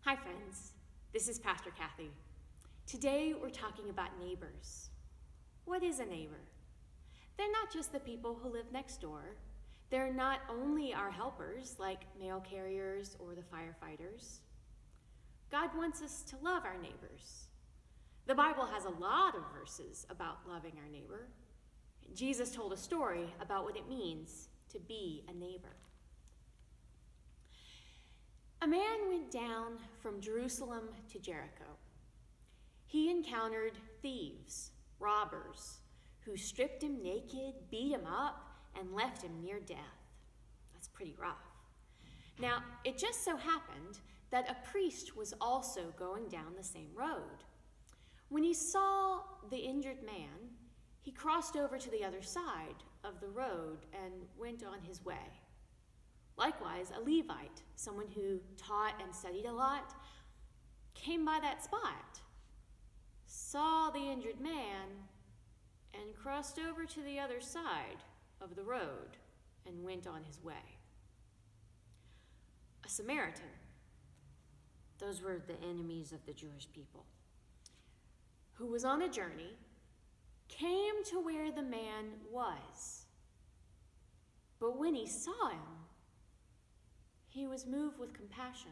Hi friends, this is Pastor Kathy. Today we're talking about neighbors. What is a neighbor? They're not just the people who live next door. They're not only our helpers like mail carriers or the firefighters. God wants us to love our neighbors. The Bible has a lot of verses about loving our neighbor. Jesus told a story about what it means to be a neighbor. A man went down from Jerusalem to Jericho. He encountered thieves, robbers, who stripped him naked, beat him up, and left him near death. That's pretty rough. Now, it just so happened that a priest was also going down the same road. When he saw the injured man, he crossed over to the other side of the road and went on his way. Likewise, a Levite, someone who taught and studied a lot, came by that spot, saw the injured man, and crossed over to the other side of the road and went on his way. A Samaritan, those were the enemies of the Jewish people, who was on a journey, came to where the man was. But when he saw him, he was moved with compassion.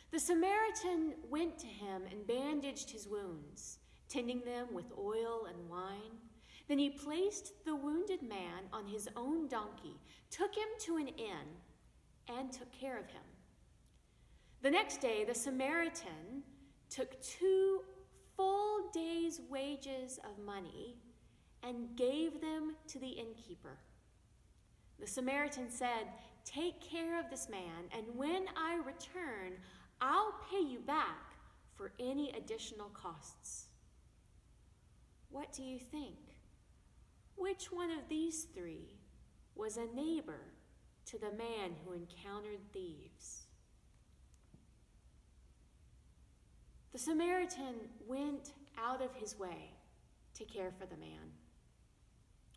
The Samaritan went to him and bandaged his wounds, tending them with oil and wine. Then he placed the wounded man on his own donkey, took him to an inn, and took care of him. The next day, the Samaritan took 2 full days' wages of money and gave them to the innkeeper. The Samaritan said, "Take care of this man, and when I return, I'll pay you back for any additional costs." What do you think? Which one of these 3 was a neighbor to the man who encountered thieves? The Samaritan went out of his way to care for the man.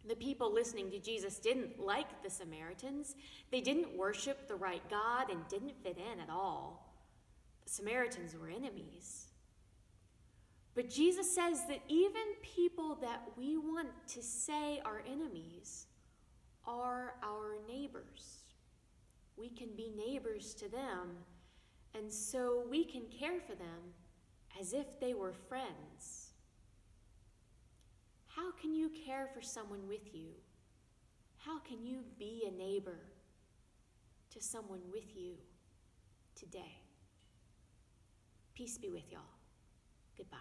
The people listening to Jesus didn't like the Samaritans. They didn't worship the right God and didn't fit in at all. The Samaritans were enemies. But Jesus says that even people that we want to say are enemies are our neighbors. We can be neighbors to them, and so we can care for them as if they were friends. How can you care for someone with you? How can you be a neighbor to someone with you today? Peace be with y'all. Goodbye.